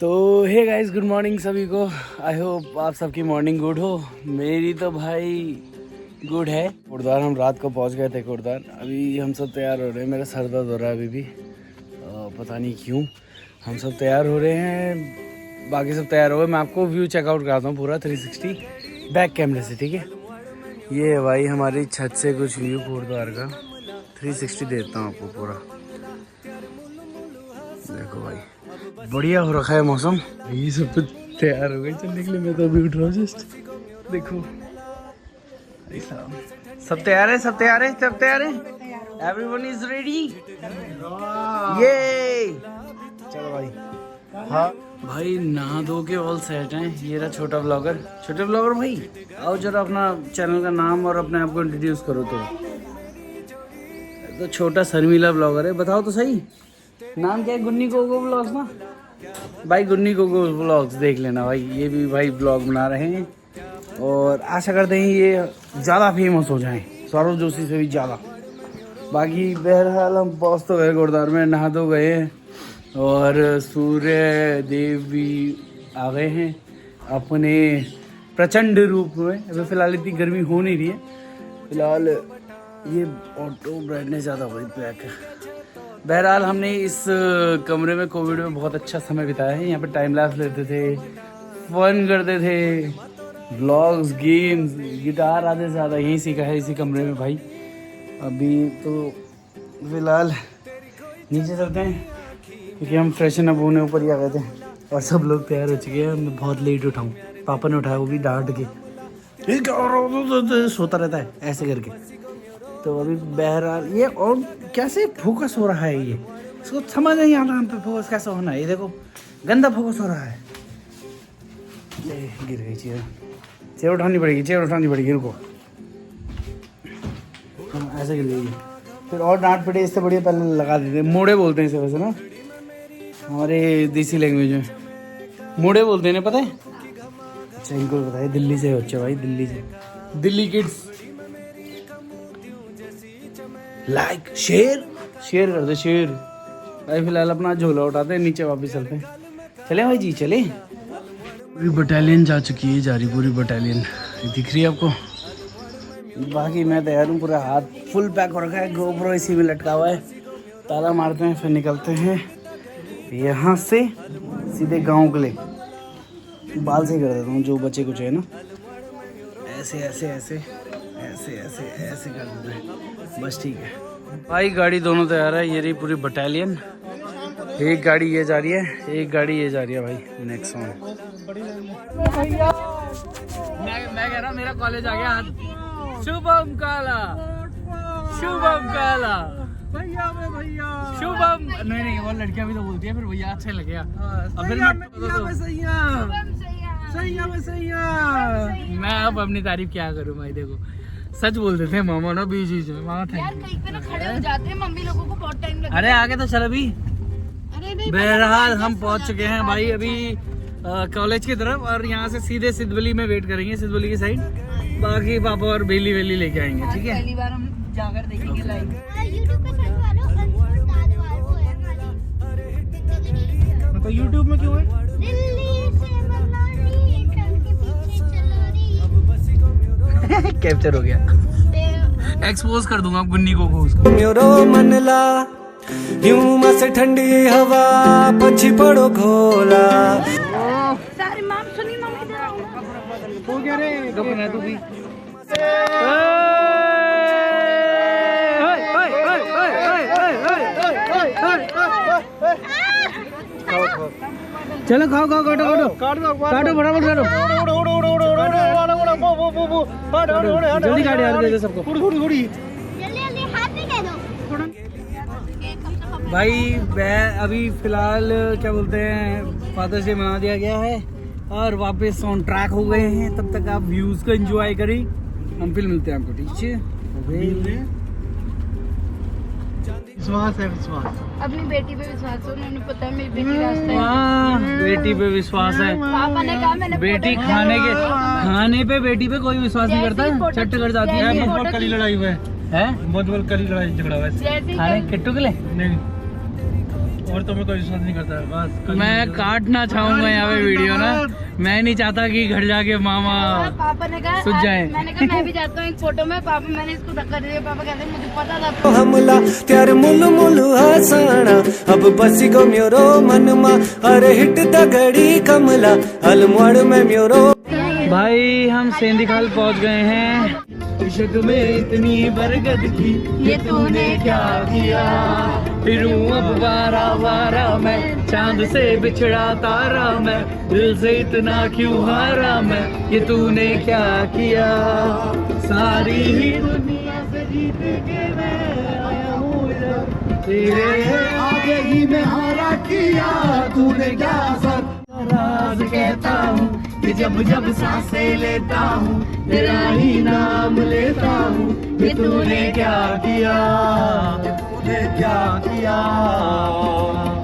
तो hey guys, good morning सभी को। आई होप आप सबकी मॉर्निंग गुड हो। मेरी तो भाई गुड है। कोटद्वार हम रात को पहुंच गए थे। कोटद्वार अभी हम सब तैयार हो रहे हैं। मेरा सर दर्द हो रहा है अभी भी, पता नहीं क्यों। हम सब तैयार हो रहे हैं, बाकी सब तैयार हो गए। मैं आपको व्यू चेकआउट कराता हूँ पूरा 360 बैक कैमरे से, ठीक है। ये है भाई हमारी छत से कुछ व्यू कोटद्वार का 360 देता हूँ आपको पूरा। देखो भाई, बढ़िया हो रखा है मौसम। ये सब तो तैयार हो गए चलने के लिए। मैं तो अभी उठ रहा हूँ जस्ट। देखो सब तैयार है, सब तैयार है, सब तैयार है। Everyone is ready. ये चलो भाई। हाँ भाई, नहा धो के ऑल सेट हैं। ये रहा छोटा ब्लॉगर। छोटे ब्लॉगर भाई आओ जरा, अपना चैनल का नाम और अपने आप को इंट्रोड्यूस करो। तो छोटा शर्मिला ब्लॉगर है, बताओ तो सही नाम क्या है? गुन्नी गोगो ब्लॉग्स ना भाई, गुन्नी गोगो ब्लॉग्स देख लेना भाई। ये भी भाई ब्लॉग बना रहे हैं और आशा करते हैं ये ज़्यादा फेमस हो जाएं, सौरभ जोशी से भी ज़्यादा। बाकी बहरहाल हम पहुँच तो गए कोटद्वार में, नहा तो गए हैं और सूर्य देव भी आ गए हैं अपने प्रचंड रूप में। अभी फ़िलहाल इतनी गर्मी हो नहीं रही है। फ़िलहाल ये ऑटो ब्राइटनेस ज़्यादा बड़ी ब्लैक है। बहरहाल हमने इस कमरे में कोविड में बहुत अच्छा समय बिताया है। यहाँ पे टाइम लैप्स लेते थे, फन करते थे, व्लॉग्स, गेम्स, गिटार आधे से ज़्यादा यहीं सीखा है इसी कमरे में भाई। अभी तो फिलहाल नीचे चलते हैं क्योंकि हम फ्रेशन अप होने ऊपर ही आ गए थे और सब लोग तैयार हो चुके हैं। मैं बहुत लेट उठाऊँ, पापा ने उठाया, वो भी डांट के। ये क्या हो रहा है? सोता रहता है ऐसे करके। तो अभी बहरहाल ये और कैसे फोकस हो रहा है, ये इसको समझ नहीं आ रहा हम पे फोकस कैसे होना है। ये देखो गंदा फोकस हो रहा है। गिर गई चेयर, चेयर उठानी पड़ेगी, चेयर उठानी पड़ेगी। रुको, ऐसे गिर गई फिर और डांट पड़े। इससे बढ़िया पहले लगा देते। मोड़े बोलते हैं इसे वैसे ना, हमारे देसी लैंग्वेज में मोड़े बोलते हैं ना, पता है? अच्छा इनको बताइए, दिल्ली से बच्चे भाई, दिल्ली से, दिल्ली किड्स। लाइक शेयर कर दे, शेयर भाई। फिलहाल अपना झोला उठाते हैं, नीचे वापस चलते हैं। चले भाई जी, चले। पूरी बटालियन जा चुकी है, जा रही पूरी बटालियन, दिख रही है आपको। बाकी मैं तैयार हूँ, पूरा हाथ फुल पैक हो रखा है, गोप्रो इसी में लटका हुआ है। ताला मारते हैं फिर निकलते हैं यहाँ से सीधे गाँव के लिए। बाल से कर देता हूँ जो बचे कुछ है ना, ऐसे ऐसे ऐसे ऐसे ऐसे ऐसे कर देते हैं बस, ठीक है भाई। गाड़ी दोनों तैयार है। ये रही पूरी बटालियन। एक गाड़ी ये जा रही है, एक गाड़ी ये जा रही है भाई। Next one. मैं कह रहा हूँ मेरा कॉलेज आ गया। शुभम काला, शुभम काला भैया, भैया शुभम। नहीं वो लड़कियां भी तो बोलती है, फिर भैया अच्छे लगेगा। मैं अब अपनी तारीफ क्या करूँ भाई। देखो सच बोल देते हैं मामा ना बीच बीच में। मामा यार कहीं पे ना खड़े हो जाते हैं, मम्मी लोगों को बहुत टाइम लगता है। अरे आगे तो चल अभी। बहरहाल हम पहुंच चुके हैं भाई अभी कॉलेज की तरफ, और यहाँ से सीधे सिद्धवली में वेट करेंगे, सिद्धवली की साइड। बाकी पापा और बेली वेली लेके आएंगे, ठीक है। पहली बार हम जाकर देखेंगे लाइव। तो यूट्यूब में क्यों है? कैप्चर हो गया, एक्सपोज कर दूंगा गुन्नी को उसको। मेरो मनला यूं मसे ठंडी हवा पछी पड़ो खोला। सारे माम सुनी, मम्मी इधर आओ। हो गया रे, गपना तू भी। चलो खाओ खाओ, काटो काटो काटो, फटाफट काटो, जल्दी काट यार, दे दे सबको। भाई अभी फिलहाल क्या बोलते हैं, फादर्स डे मना दिया गया है और वापस ऑन ट्रैक हो गए हैं। तब तक आप व्यूज को एंजॉय करें, हम फिर मिलते हैं आपको, ठीक है। विश्वास है, विश्वास अपनी बेटी पे विश्वास है, उन्हें पता है मेरी बेटी रास्ता है। हाँ, बेटी पे विश्वास है। पापा ने कहा मैंने बेटी खाने पे बेटी पे कोई विश्वास नहीं करता, चट कर जाती है। बहुत कड़ी लड़ाई हुई है, बहुत कड़ी लड़ाई झगड़ा हुआ है। खाने किट्टू के लिए नहीं, और तो मैं कोई विश्वास नहीं करता है बस। मैं काटना चाहूंगा यहाँ पे वीडियो ना, मैं नहीं चाहता कि घर जाके मामा पापा ने कहा सुझ जाए। मैंने कहा मैं भी जाता हूँ एक फोटो में। पापा मैंने इसको धक्का दे दिया। पापा कहते हैं मुझे पता था। हमला त्यार मुल मुल हसाना अब बसी गो म्योरो मनमा अरे हिट दगड़ी कमला अलमोड़ में म्योरो। भाई हम सेंधिखाल पहुंच गए हैं। इश्क में इतनी बरगद की ये तूने क्या किया, फिरूं अब वारा वारा मैं, चांद से बिछड़ा तारा मैं, दिल से इतना क्यों हारा मैं, ये तूने क्या किया, सारी ही दुनिया से जीत के मैं आया हूँ इधर, तेरे आगे ही मैं हारा किया, तूने क्या सर राज कहता हूँ कि जब जब सांसें लेता हूँ तेरा ही नाम लेता हूँ, ये तूने क्या किया, तूने क्या किया।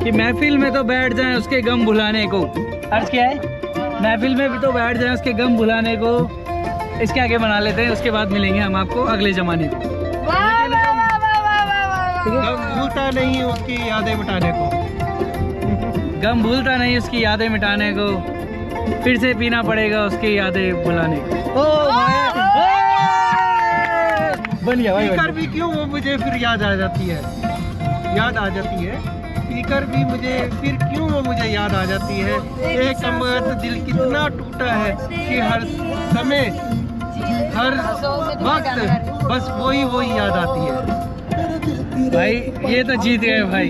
कि महफिल में तो बैठ जाएं उसके गम भुलाने को, अर्ज क्या है, महफिल में भी तो बैठ जाएं उसके गम भुलाने को, इसके आगे बना लेते हैं, उसके बाद मिलेंगे हम आपको अगले जमाने को। भूलता नहीं उसकी यादें मिटाने को, गम भूलता नहीं उसकी यादें मिटाने को, फिर से पीना पड़ेगा उसकी यादें भुलाने को। बन गया भाई, स्पीकर भी क्यों वो मुझे फिर याद आ जाती है, याद आ जाती है, स्पीकर भी मुझे फिर क्यों वो मुझे याद आ जाती है। एक अमर दिल कितना टूटा है कि हर समय हर वक्त बस वही वही याद आती है। भाई ये तो जीत गए भाई।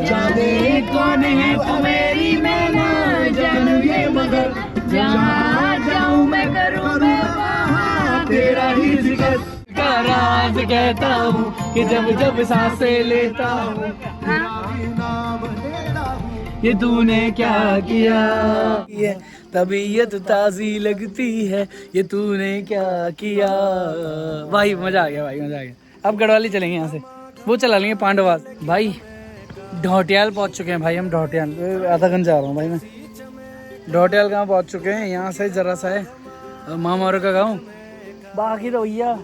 जाने कौन है तू मेरी मैं ना जानू ये मगर जहाँ जाऊँ मैं करूँ मैं वहाँ तेरा ही जिक्र का राज कहता हूँ कि जब जब सांसें लेता हूँ ये तूने क्या किया, ये तबीयत ताजी लगती है, ये तूने क्या किया। भाई मजा आ गया, भाई मजा आ गया। अब गढ़वाली चलेंगे यहाँ से, वो चला लेंगे पांडवास। भाई ढोटियाल पहुँच चुके हैं भाई हम, ढोटियाल आधा घंटा जा रहा हूँ भाई मैं। ढोटियाल गाँव पहुँच चुके हैं, यहाँ से जरा सा है मामा का गाँव। बाकी तो भैया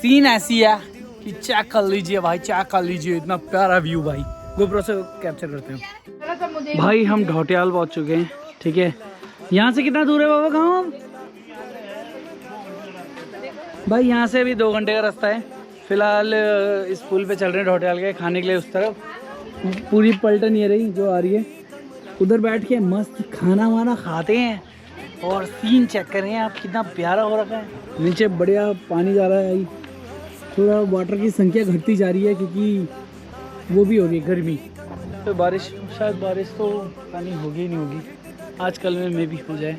सीन ऐसी है कि चेक कर लीजिए भाई, चेक कर लीजिए, इतना प्यारा व्यू भाई, गोप्रो से कैप्चर करते हैं। भाई हम ढोटियाल पहुँच चुके हैं, ठीक है। यहाँ से कितना दूर है बाबा गाँव? भाई यहाँ से अभी 2 घंटे का रास्ता है। फिलहाल इस पुल पे चल रहे हैं ढोटियाल के, खाने के लिए उस तरफ पूरी पलटन ये रही जो आ रही है, उधर बैठ के मस्त खाना वाना खाते हैं और सीन चेक कर रहे हैं आप, कितना प्यारा हो रखा है। नीचे बढ़िया पानी जा रहा है भाई, थोड़ा वाटर की संख्या घटती जा रही है क्योंकि वो भी हो रही है गर्मी। तो बारिश, शायद बारिश तो पानी होगी नहीं होगी, आजकल में भी हो जाए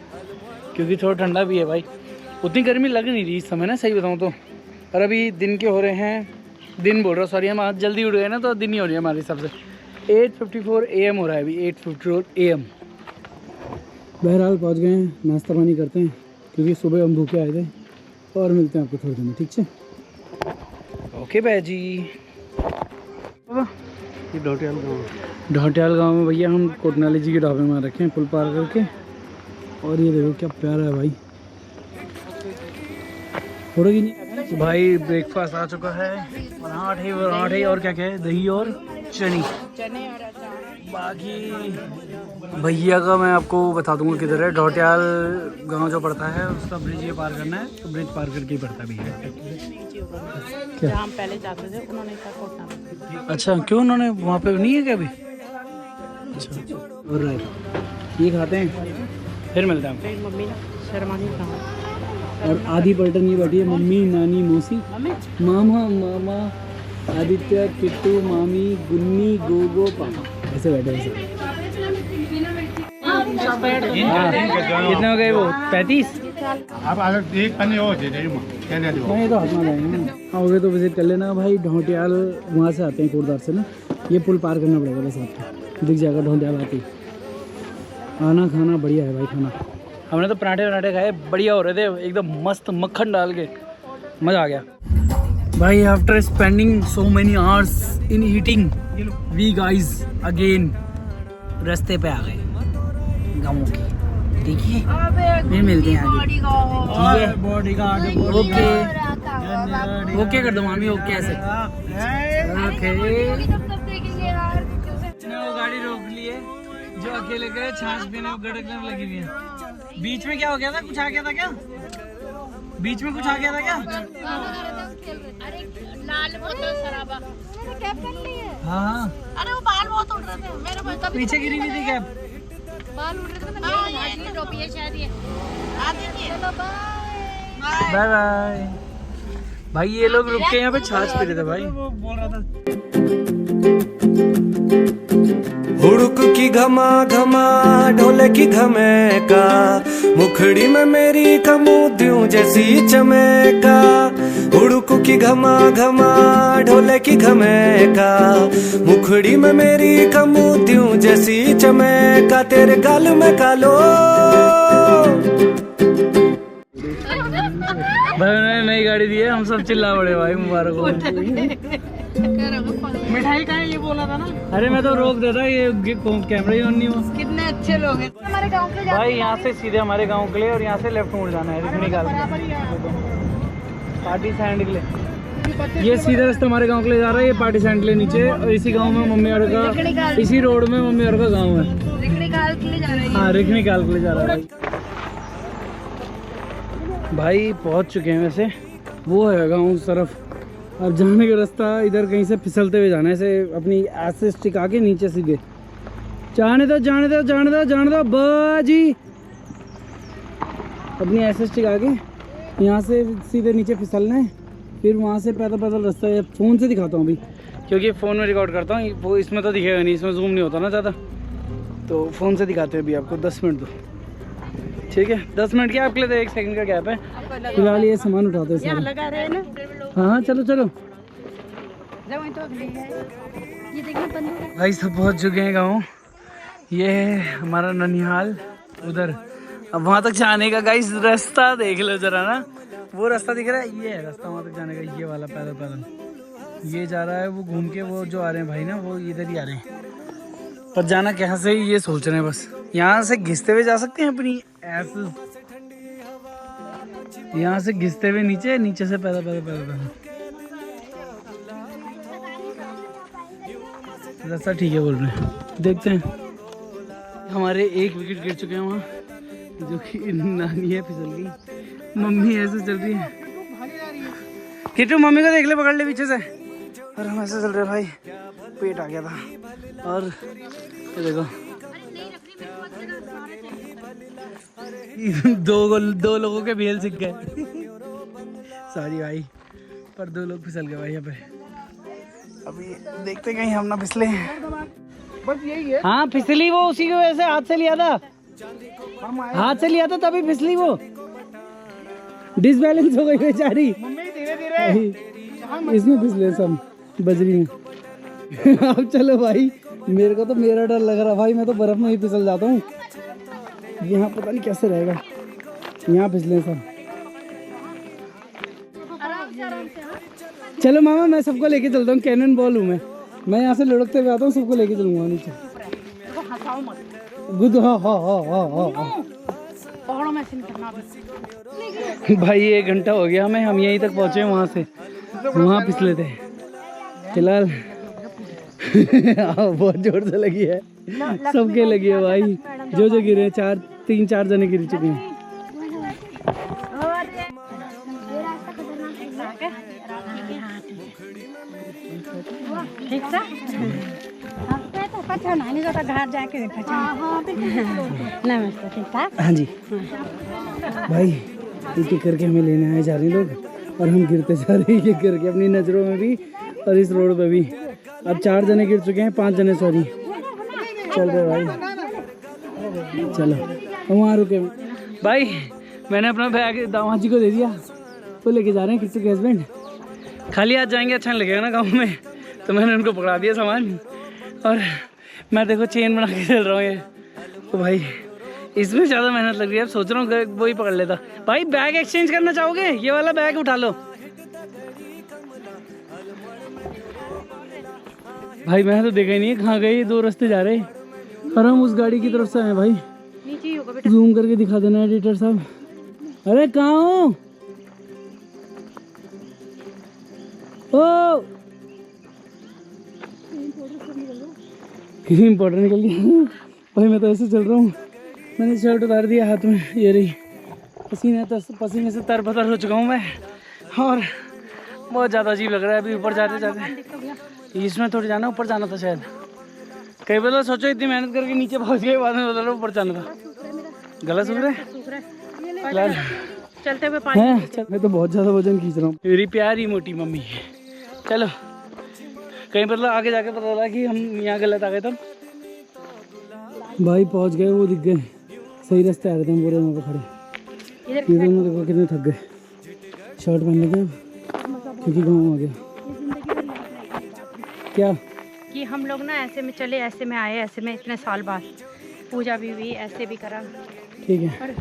क्योंकि थोड़ा ठंडा भी है भाई, उतनी गर्मी लग नहीं रही इस समय ना, सही बताऊँ तो। और अभी दिन के हो रहे हैं, दिन बोल रहा हूँ सॉरी, हम आज जल्दी उठ गए ना तो दिन ही हो रही है हमारे हिसाब से। 8:54 AM हो रहा है अभी, 8:54 AM। बहरहाल पहुँच गए हैं, नाश्ता पानी करते हैं क्योंकि सुबह हम भूखे आए थे, और मिलते हैं आपको थोड़ी देर में, ठीक है। ओके भाई जी। ढोटियाल गाँव में भैया हम कोटनाली जी के ढाबे में रखे हैं पुल पार करके, और ये देखो क्या प्यारा है भाई, फोटो की नहीं। भाई ब्रेकफास्ट आ चुका है, पराठे और क्या क्या है, दही और चने और अचार। बाकी भैया का मैं आपको बता दूंगा किधर है। ढोटियाल गांव जो पड़ता है उसका ब्रिज ये पार करना है, तो ब्रिज पार करके ही पड़ता है भैया। क्या हम पहले जाते थे, उन्होंने अच्छा क्यों, उन्होंने वहाँ पे नहीं है क्या अभी? अच्छा और ये खाते हैं, फिर मिलते हैं। मम्मी शर्मानी और आधी पलटन ये बैठी है, मम्मी नानी मौसी मामा मामा आदित्य किट्टू मामी गुन्नी गोगो पापा, ऐसे बैठे हैं सब। कितने हो गए वो? 35। आप एक पन्नी और दे दे नहीं तो हाथ में लाएंगे। हाँ हो गए तो विजिट कर लेना भाई। ढोटियाल वहाँ से आते हैं कोटद्वार से ना, ये पुल पार करना पड़ेगा बस, आपको दिख जाएगा ढोटियाल आते ही। आना खाना बढ़िया है भाई, खाना हमने तो पराठे खाए, बढ़िया हो रहे थे एकदम मस्त, मक्खन डाल के मज़ा आ गया भाई। After spending so many hours in eating we guys again रास्ते पे आ गए गाँव के, ठीक है। फिर मिलते हैं आगे, ठीक है। ओके ओके कर दो मामी, ओके ऐसे। ओके वो गाड़ी रोक ली है, जो अकेले गए छाछ पीने को गड़कने लगी हुई है। बीच में क्या हो गया था, कुछ आ गया था क्या? बीच में कुछ आ गया था क्या? अरे लाल बोतल शराबा कैप कर ली है। हाँ अरे वो बाल बहुत उड़ रहे थे मेरे को, पीछे गिरी हुई थी कैप। बाल उड़ रहे थे। ये टोपी है शायद ये। चलो बाय बाय बाय। भाई ये लोग रुक के यहाँ पे छाछ पी रहे थे भाई। वो बोल रहा था हुड़क की घमा घमा ढोले की घमेका, मुखड़ी में मेरी कमूदियों जैसी चमेका। हुड़क की घमा घमा ढोले की घमेका, मुखड़ी में मेरी कमूदियों जैसी चमेका। तेरे गाल में कालो भाई उन्होंने नई गाड़ी दी है, हम सब चिल्ला पड़े भाई, मुबारक हो। मिठाई का है ये बोला था ना। अरे मैं तो रोक देता, ये कैमरा ही ऑन नहीं हुआ। कितने अच्छे लोग हैं हमारे गांव के। भाई यहाँ से सीधे हमारे गांव के लिए और यहाँ से लेफ्ट मुड़ जाना है रिखणी काल पार्टी सैंड के लिए। ये सीधा रास्ता हमारे गांव के लिए जा रहा है, ये पार्टी सैंड के लिए नीचे। और इसी गांव में मम्मी और का, इसी रोड में मम्मी और का गाँव है। रिखणी काल के लिए जा रहे हैं। हाँ रिखणी काल के लिए जा रहा है भाई। भाई पहुँच चुके हैं, वैसे वो है गाँव उस तरफ। अब जाने का रास्ता इधर कहीं से फिसलते हुए जाना है, ऐसे अपनी ऐसे स्टिक आके नीचे सीधे जाने दो जाने दो जाने दो जाने दो बाजी। अपनी ऐसे स्टिक आके यहाँ से सीधे नीचे फिसलना है, फिर वहाँ से पैदल पैदल रास्ता है। फ़ोन से दिखाता हूँ अभी, क्योंकि फ़ोन में रिकॉर्ड करता हूँ, वो इसमें तो दिखेगा नहीं, इसमें जूम नहीं होता ना ज़्यादा, तो फ़ोन से दिखाते हैं अभी आपको। 10 मिनट दो, ठीक है 10 मिनट क्या आपके लिए, तो 1 सेकंड का गैप है। फिलहाल ये सामान उठाते हैं सारे। लगा रहे हैं ना। हाँ चलो चलो तो अगली है ये देखिए बंदूक। भाई सब पहुंच चुके हैं गाँव। ये है हमारा ननिहाल उधर। अब वहाँ तक जाने का गाइस रास्ता देख लो जरा ना, वो रास्ता दिख रहा है, ये है रास्ता वहाँ तक जाने का, ये वाला पैदल पैदल ये जा रहा है। वो घूम के वो जो आ रहे हैं भाई ना, वो इधर ही आ रहे हैं। पर जाना कहाँ से ये सोच रहे हैं बस। यहाँ से घिसते हुए जा सकते हैं अपनी ऐसे, यहाँ से घिसते हुए नीचे, नीचे से पैदल पैदल पैदल पैदल रास्ता ठीक है बोल रहे हैं। देखते हैं। हमारे 1 विकेट गिर चुके हैं वहाँ, जो कि नानी है फिसल गई, मम्मी ऐसे चल रही है। किट्टू मम्मी को देख ले, पकड़ ले पीछे से। और हम ऐसे चल रहे भाई, पेट आ गया था। और ये देखो दो लोगों के बेल सीख गए सॉरी भाई, पर 2 लोग फिसल गए भाई यहाँ पे। अभी देखते कहीं हम ना फिसले। बस यही है। हाँ फिसली वो, उसी की वजह से हाथ से लिया था, हाथ से लिया था तभी फिसली वो, डिसबैलेंस हो गई बेचारी। मम्मी धीरे धीरे इसमें फिसले सब बजरी में। अब चलो भाई, मेरे को तो मेरा डर लग रहा भाई, मैं तो बर्फ में ही फिसल जाता हूँ। यहाँ पता नहीं कैसे रहेगा, यहाँ फिसले सब। चलो मामा मैं सबको लेके चलता हूँ, कैनन बॉल हूँ मैं यहाँ से लुढ़कते हुए आता हूँ, सबको लेके चलूंगा नीचे। गुड हाँ हाँ हाँ हाँ हाँ भाई 1 घंटा हो गया हमें, हम यहीं तक पहुँचे, वहाँ से वहाँ फिसले थे। फिलहाल बहुत जोर से लगी है, सबके लगी है भाई, जो गिरे 3-4 जने गिर चुके हैं। ठीक था पता नहीं जाता घर जाके नमस्ते ठीक था। हाँ जी भाई, एक एक करके हमें लेने आए जा रहे हैं लोग, और हम गिरते जा रहे हैं एक एक करके, अपनी नज़रों में भी और इस रोड पे भी। अब 4 जने गिर चुके हैं, 5 जने सॉरी। चल रहे भाई, चलो हम वहाँ रुके भाई। मैंने अपना बैग दामाद जी को दे दिया, वो लेके जा रहे हैं किसी के हस्बैंड। खाली हाथ जाएंगे अच्छा नहीं लगेगा ना गाँव में, तो मैंने उनको पकड़ा दिया सामान, और मैं देखो चेन बना के चल रहा हूँ ये। तो भाई इसमें ज़्यादा मेहनत लग रही है, अब सोच रहा हूँ वो ही पकड़ लेता। भाई बैग एक्सचेंज करना चाहोगे? ये वाला बैग उठा लो भाई। मैं तो देखा ही नहीं है कहाँ गए, 2 रास्ते जा रहे हैं, और हम उस गाड़ी की तरफ से आए भाई। जूम करके दिखा देना एडिटर साहब। अरे कहाँ हो? ओ क्रीम पाउडर निकल गया भाई। मैं तो ऐसे चल रहा हूँ, मैंने शर्ट उतार दिया हाथ में, ये रही। पसीने से तरबतर हो चुका हूँ मैं, और बहुत ज़्यादा अजीब लग रहा है अभी ऊपर जाते जाते। इसमें थोड़ी जाना, ऊपर जाना था शायद। कई बार तो सोचो इतनी मेहनत करके नीचे पहुँच गए, बाद में बता ऊपर जाना था। गला सूख रहा है चलते हुए पानी। मैं तो बहुत ज़्यादा वजन खींच रहा हूँ। मेरी प्यारी मोटी मम्मी है। चलो कहीं मतलब आगे जाके पता लगा कि हम यहाँ गलत आ गए तब। भाई पहुँच गए, वो दिख गए, सही रास्ते आ गए थे हम पूरे वहाँ पे खड़े। ये दोनों देखो कितने थक गए। शर्ट पहन लगे क्योंकि गाँव आ गया। क्या कि हम लोग ना ऐसे में चले, ऐसे में आए, ऐसे में इतने साल बाद पूजा भी हुई, ऐसे भी करा। ठीक है,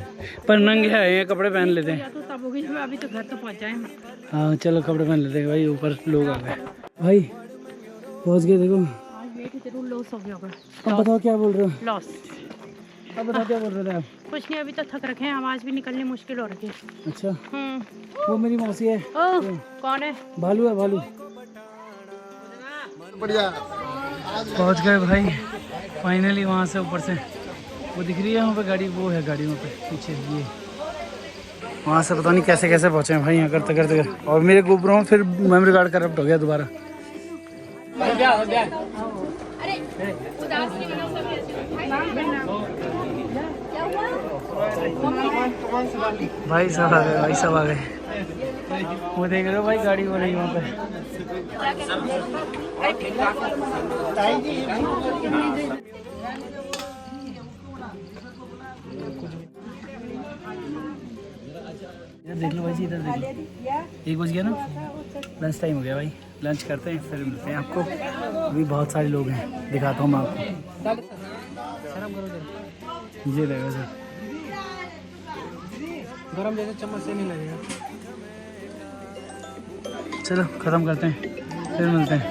पर नंगे आए हैं, कपड़े पहन लेते हैं। तो तब होगी, अभी तो घर तो पहुँच जाए। हाँ चलो कपड़े पहन लेते हैं भाई, ऊपर लोग आ गए। भाई पहुँच गए, देखो वेट जरूर लॉस हो गया होगा। अब बताओ क्या बोल रहे हो? लॉस। अब बताओ क्या बोल रहे थे आप? कुछ नहीं, अभी तो थक रखे हैं, आवाज़ भी निकलनी मुश्किल हो रही है। अच्छा, वो मेरी मौसी है। ओह कौन है? भालू है, भालू। बढ़िया। पहुंच गए भाई फाइनली वहाँ से। ऊपर से वो दिख रही है वहाँ पे गाड़ी, वो है गाड़ी वहाँ पे पीछे। ये वहाँ से पता नहीं कैसे कैसे पहुँचे हैं भाई यहाँ करते करते। और मेरे गोप्रो में फिर मेमोरी कार्ड करप्ट हो गया दोबारा। भाई सब आ गए, भाई सब आ गए। वो देख रहे हो भाई गाड़ी हो रही वहाँ पे। इधर देख लो भाई जी, इधर देख लो। 1 बज गया ना, लंच टाइम हो गया भाई। लंच करते हैं फिर मिलते हैं आपको। अभी बहुत सारे लोग हैं, दिखाता हूँ मैं आपको। ये लगेगा सर, गरम जैसे चम्मच से नहीं लगेगा। चलो ख़त्म करते हैं फिर मिलते हैं।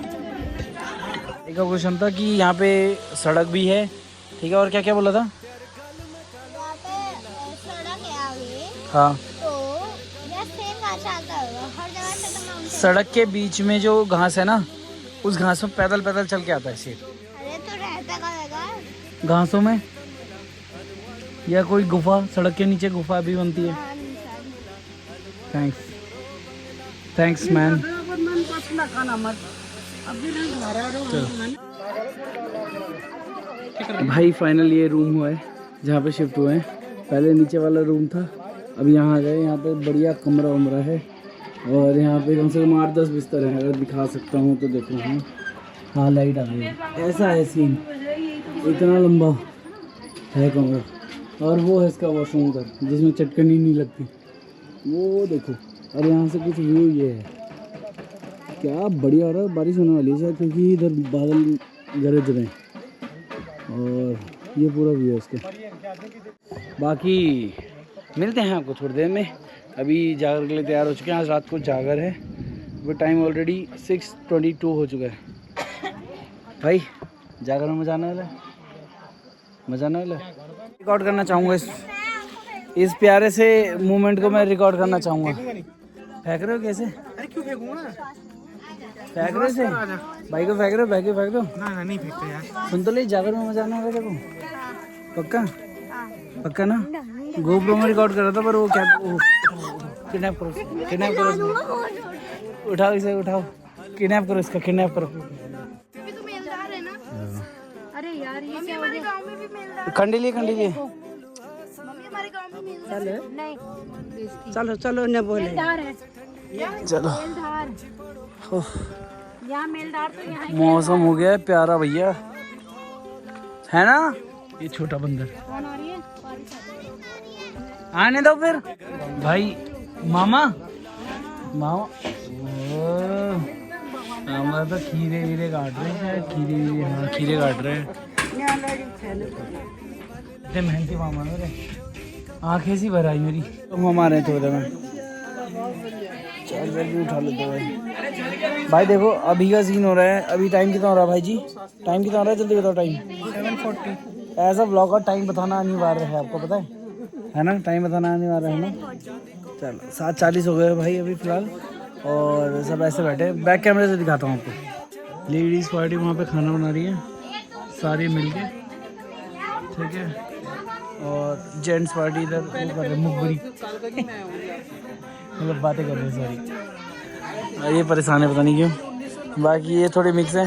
एक और क्वेश्चन था कि यहाँ पे सड़क भी है, ठीक है, और क्या क्या बोला था? सड़क है आगे, हाँ, तो यह सेम घास आता होगा हर जगह से। तो माउंटेन, सड़क के बीच में जो घास है ना, उस घास में पैदल पैदल चल के आता है शेर। अरे तो रहता कहाँ घासों में, या कोई गुफा, सड़क के नीचे गुफा भी बनती है। Thanks thanks man. भाई फाइनल ये रूम हुआ है जहाँ पे शिफ्ट हुए हैं। पहले नीचे वाला रूम था, अब यहाँ आ गए। यहाँ पे बढ़िया कमरा वमरा है, और यहाँ पे कम से कम 8-10 बिस्तर हैं। अगर दिखा सकता हूँ तो देख रहा हूँ। हाँ लाइट आ गई है। ऐसा है सीन, इतना लंबा है कमरा। और वो है इसका वॉशरूम उधर, जिसमें चटकनी नहीं लगती, वो देखो। और यहाँ से कुछ व्यू ये है, क्या बढ़िया हो रहा है। बारिश होने वाली है शायद, क्योंकि इधर बादल गरज रहे हैं। और ये पूरा व्यू है इसका। बाकी मिलते हैं आपको थोड़ी देर में। अभी जागर के लिए तैयार हो चुके हैं। आज रात को जागर है, वो टाइम ऑलरेडी 6:22 हो चुका है। भाई जागर में मजा आने वाला है, मजा आने वाला है। रिकॉर्ड करना चाहूँगा इस प्यारे से मोमेंट को, मैं रिकॉर्ड करना चाहूँगा। फेंक रहे हो कैसे? अरे क्यों फेंकूंगा ना, फेंक रहे से भाई को फेंक रहे हो, भाई को फेंक दो ना नहीं फेंकते यार। सुन तो ले, जागर में मजा आने वाला देखो। पक्का पक्का ना? गोप्रो में रिकॉर्ड कर रहा था, पर वो क्या, किडनैप करो, किडनैप करो, उठाओ इसे, उठाओ, किडनैप करो इसका, किडनैप करो। भी तो मेलदार है ना। अरे यार ये क्या, हमारे गांव में भी मेलदार। खंडीलिए खंडीलिए, मम्मी हमारे गांव में मेलदार नहीं। चलो चलो न बोले। मेलदार है, चलो। मेलदार। यहाँ मेलदार तो यहाँ मौसम हो गया है प्यारा भैया, है ना? ये छोटा बंदर कौन आ रही है? आने दो फिर भाई। मामा मामा हमारा तो खीरे वीरे काट रहे हैं, खीरे वीरे, हाँ खीरे काट रहे हैं। इतने मेहनती मामा मेरे, आंखें सी भर आई मेरी। तो हम आ रहे हैं थोड़े में, चार्जर भी उठा लेते भाई। भाई देखो अभी का सीन हो रहा है। अभी टाइम कितना हो रहा है भाई जी? टाइम कितना हो रहा है, जल्दी बताओ टाइम। 7:40। ऐसा ब्लॉग का टाइम बताना अनिवार्य है, आपको पता है ना? टाइम बताना अनिवार्य है ना? चलो 7:40 हो गए भाई अभी फ़िलहाल। और सब ऐसे बैठे। बैक कैमरे से दिखाता हूँ आपको। लेडीज़ पार्टी वहाँ पे खाना बना रही है सारी मिलके, ठीक है। और जेंट्स पार्टी इधर वो कर रहे मुखबरी मतलब बातें कर रहे हैं सारी। और ये परेशान है पता नहीं क्यों। बाकी ये थोड़ी मिक्स है।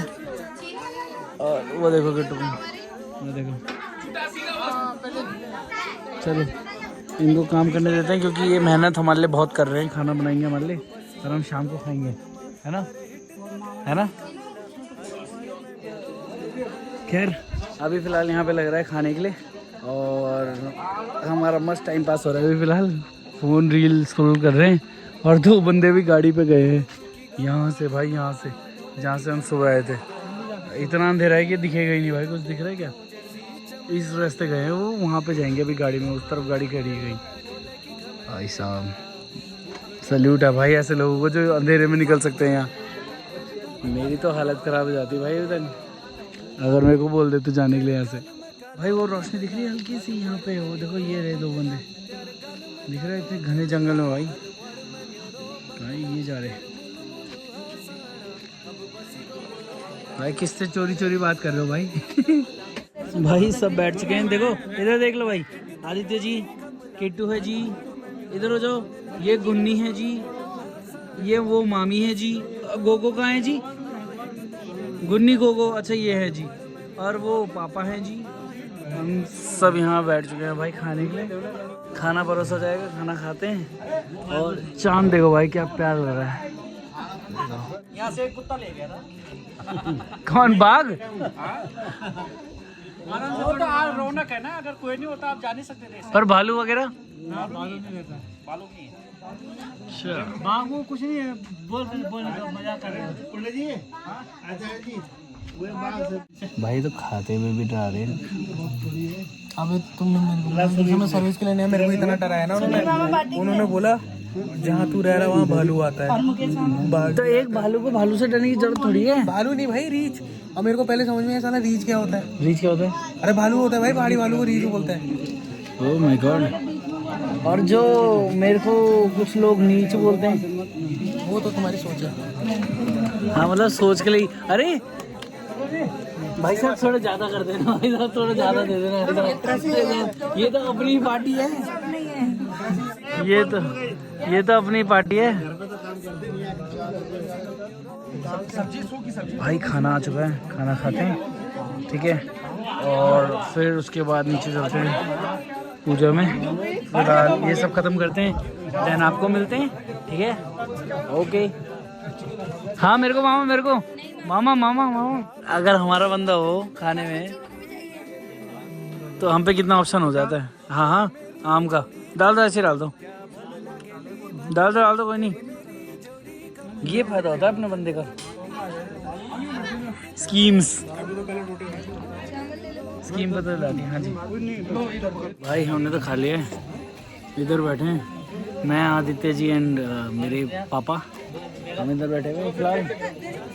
और वो देखो किट्टू, वो देखो। चलो इनको काम करने देते हैं क्योंकि ये मेहनत हमारे लिए बहुत कर रहे हैं। खाना बनाएंगे हमारे लिए और हम शाम को खाएंगे, है ना, है ना। खैर अभी फ़िलहाल यहाँ पे लग रहा है खाने के लिए और हमारा मस्त टाइम पास हो रहा है। अभी फ़िलहाल फ़ोन रील स्क्रॉल कर रहे हैं और 2 बंदे भी गाड़ी पे गए हैं यहाँ से भाई, यहाँ से जहाँ से हम सुबह आए थे। इतना अंधेरा है कि दिखेगा ही नहीं भाई। कुछ दिख रहा है क्या? इस रास्ते गए हैं वो, वहाँ पे जाएंगे अभी गाड़ी में। उस तरफ गाड़ी खड़ी गई। भाई साहब सल्यूट है भाई ऐसे लोगों को जो अंधेरे में निकल सकते हैं यहाँ। मेरी तो हालत ख़राब हो जाती भाई उधर अगर मेरे को बोल देते जाने के लिए यहाँ से। भाई वो रोशनी दिख रही है हल्की सी यहाँ पे, वो देखो ये रहे 2 बंदे दिख रहे हैं इतने घने जंगल में भाई। भाई ये जा रहे भाई, किससे चोरी चोरी बात कर रहे हो भाई? भाई सब बैठ चुके हैं। देखो इधर देख लो भाई, आदित्य जी, किट्टू है जी, इधर हो जाओ। ये गुन्नी है जी, ये वो मामी है जी। गोगो कहाँ है जी? गुन्नी गोगो, अच्छा ये है जी। और वो पापा हैं जी। हम सब यहाँ बैठ चुके हैं भाई खाने के लिए। खाना परोसा जाएगा, खाना खाते हैं। और चांद देखो भाई क्या प्यार लग रहा है। यहाँ से एक कुत्ता ले गया था। कौन? बाघ? वो तो आज रौनक है ना, अगर कोई नहीं होता आप जा नहीं सकते थे। पर भालू वगैरह? भालू नहीं रहता, भालू नहीं है। अच्छा बाघ वो कुछ नहीं है, बोल मजाक कर रहे हैं। भाई तो खाते हुए भी डरा रहे हैं। अबे तुम सर्विस के लिए नहीं, मेरे को इतना डराया ना उन्होंने बोला जहाँ तू रह रहा वहाँ भालू आता है। तो एक भालू को भालू से डरने की जरूरत थोड़ी है। भालू नहीं भाई, रीछ। अब मेरे को पहले समझ में आया साला रीछ क्या होता है। रीछ क्या होता है? अरे भालू होता है भाई, पहाड़ी भालू को रीछ बोलते हैं। Oh my God. और जो मेरे को कुछ लोग नीच बोलते हैं, वो तो तुम्हारी सोच है। हाँ मतलब सोच के लिए। अरे भाई साहब थोड़ा ज्यादा कर देना, भाई साहब थोड़ा ज्यादा दे देना। ये तो अपनी पार्टी है, ये तो अपनी पार्टी है भाई। खाना आ चुका है, खाना खाते हैं, ठीक है। और फिर उसके बाद नीचे चलते हैं पूजा में। फिलहाल ये सब खत्म करते हैं, देन आपको मिलते हैं, ठीक है। ओके। हाँ मेरे को मामा अगर हमारा बंदा हो खाने में तो हम पे कितना ऑप्शन हो जाता है। हाँ आम का डाल दो, ऐसे डाल दो कोई नहीं। ये फायदा होता है अपने बंदे का। स्कीम बदल जाती है। हाँ जी भाई हमने तो खा लिया है। इधर बैठे हैं मैं, आदित्य जी एंड मेरे पापा, हम इधर बैठे हुए फिलहाल।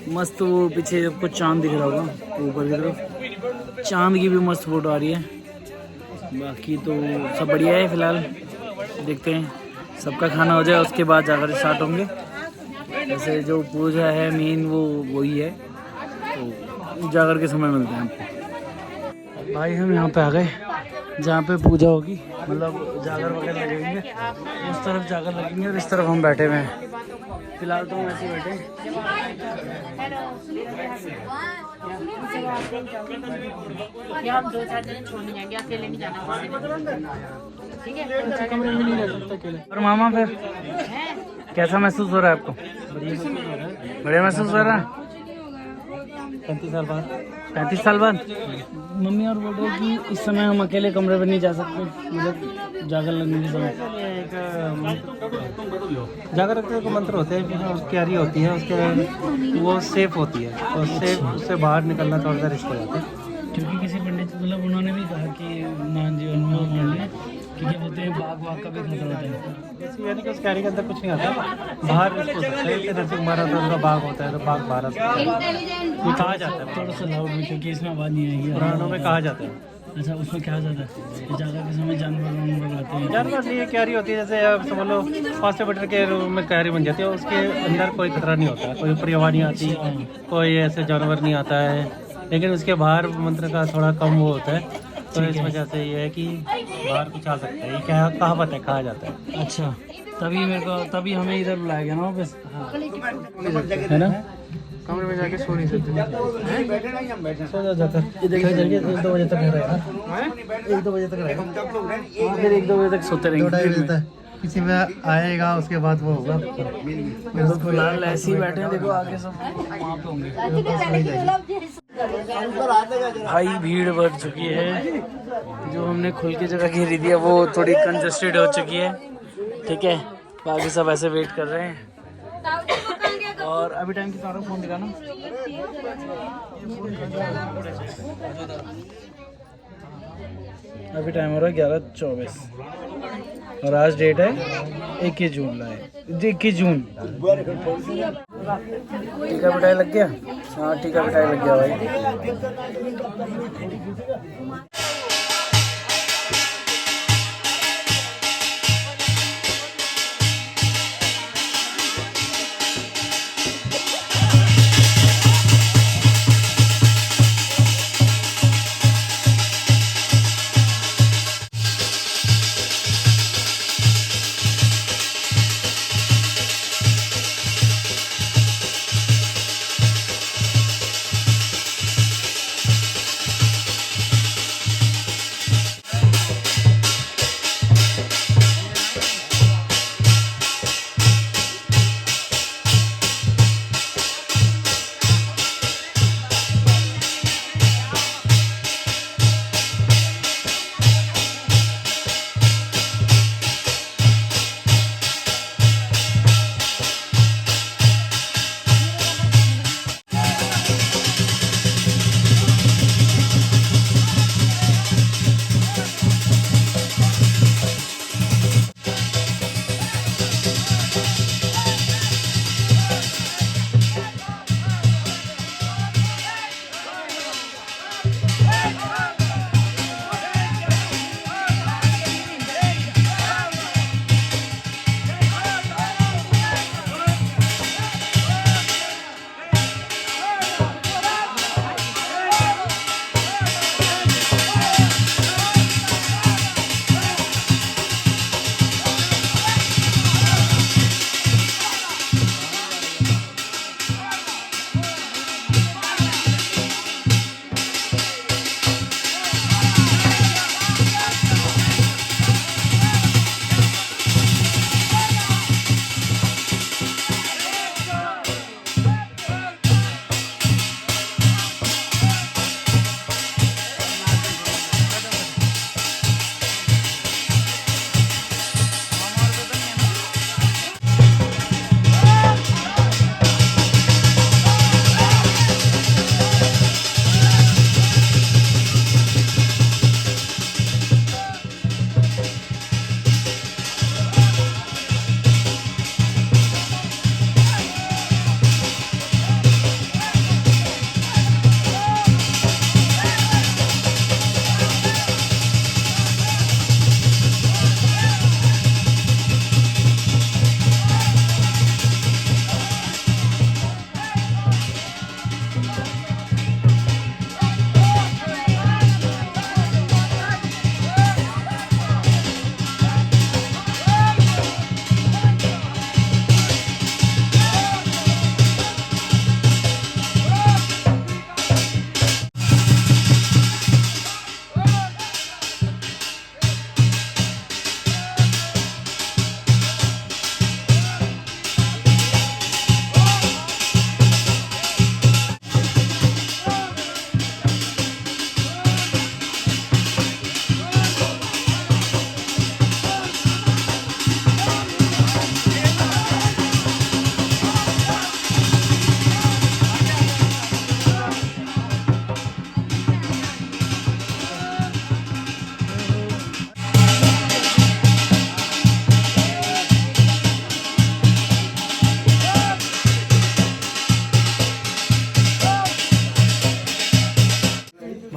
मस्त वो पीछे आपको चांद दिख रहा होगा ऊपर की तरफ, चांद की भी मस्त फोटो आ रही है। बाकी तो सब बढ़िया है। फिलहाल देखते हैं सबका खाना हो जाए उसके बाद जाकर स्टार्ट होंगे। वैसे जो पूजा है मेन वो वही है, तो जाकर के समय मिलते हैं आपको। भाई हम यहाँ पे आ गए जहाँ पे पूजा होगी, मतलब जागर वगैरह लगेंगे। उस तरफ जागर लगेंगे और इस तरफ हम बैठे हुए हैं। फिलहाल तो हम ऐसे ही बैठे हैं। हम 2-4 दिन छोड़ने जाएंगे, अकेले नहीं जाना, ठीक है। कमरे में नहीं रह सकता अकेले। और मामा फिर कैसा महसूस हो रहा है आपको? बढ़िया महसूस हो रहा है। 35 साल बाद मम्मी और बोल रहे कि इस समय हम अकेले कमरे में नहीं जा सकते, मतलब जागर लगने के समय। जागर रखने को मंत्र होते हैं कि हाँ उसकी आरी होती है, उसके वो सेफ होती है, तो सेफ उससे बाहर निकलना थोड़ा सा रिस्क हो जाता है। क्योंकि किसी पंडित मतलब उन्होंने भी कहा कि मान जी हनुमान मान लिया कि क्या बोलते हैं बाघ वाघ का भी खतरा होता है। यानी कि उस कैरी के अंदर कुछ नहीं आता, बाहर रिस्क हो सकता है। नरसिंह महाराज का बाघ होता है तो बाघ बाहर ये कहा जाता है थोड़ा सा लाउड में, क्योंकि इसमें आवाज़ नहीं आएगी। पुराणों में कहा जाता है। अच्छा, उसमें क्या जाता है? ज़्यादा के समय जानवर आते हैं। जानवर लिए क्यारी होती है, जैसे अब समझ लो 500 मीटर के रूम में क्यारी बन जाती है, उसके अंदर कोई खतरा नहीं होता, कोई परिवार नहीं आती, कोई ऐसे जानवर नहीं आता है। लेकिन उसके बाहर मंत्र का थोड़ा कम वो होता है, तो इस वजह से ये है कि बाहर कुछ आ सकता है। ये क्या कहावत है, कहा जाता है। अच्छा, तभी हमें इधर बुलाया गया ना वापस, है ना? कमरे में जाके सो नहीं सकते, सो जा जाकर ये देखिए 1-2 बजे तक रहेगा, 1-2 बजे तक रहेगा। हाँ, फिर 1-2 बजे तक सोते रहेंगे। किसी में आएगा उसके बाद वो होगा। तो फिलहाल ऐसे ही बैठे हैं, देखो आगे सब वहाँ पे होंगे। भाई भीड़ बढ़ चुकी है, जो हमने खुल के जगह घेरी दी है वो थोड़ी कंजस्टेड हो चुकी है, ठीक है। बाकी सब ऐसे वेट कर रहे हैं। और अभी टाइम कितना हो रहा है? फोन दिखाना। अभी टाइम हो रहा है 11:24 और आज डेट है 21 जून है, 21 जून। टीका बिठाई लग गया? हाँ, टीका बिठाई लग गया भाई।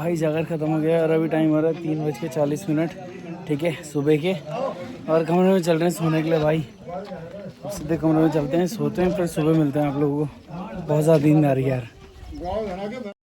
भाई जागर ख़त्म हो गया और अभी टाइम हो रहा है 3:40, ठीक है, सुबह के। और कमरे में चल रहे हैं सोने के लिए भाई। सीधे कमरे में चलते हैं, सोते हैं, फिर सुबह मिलते हैं आप लोगों को। बहुत ज़्यादा नींद आ रही है यार।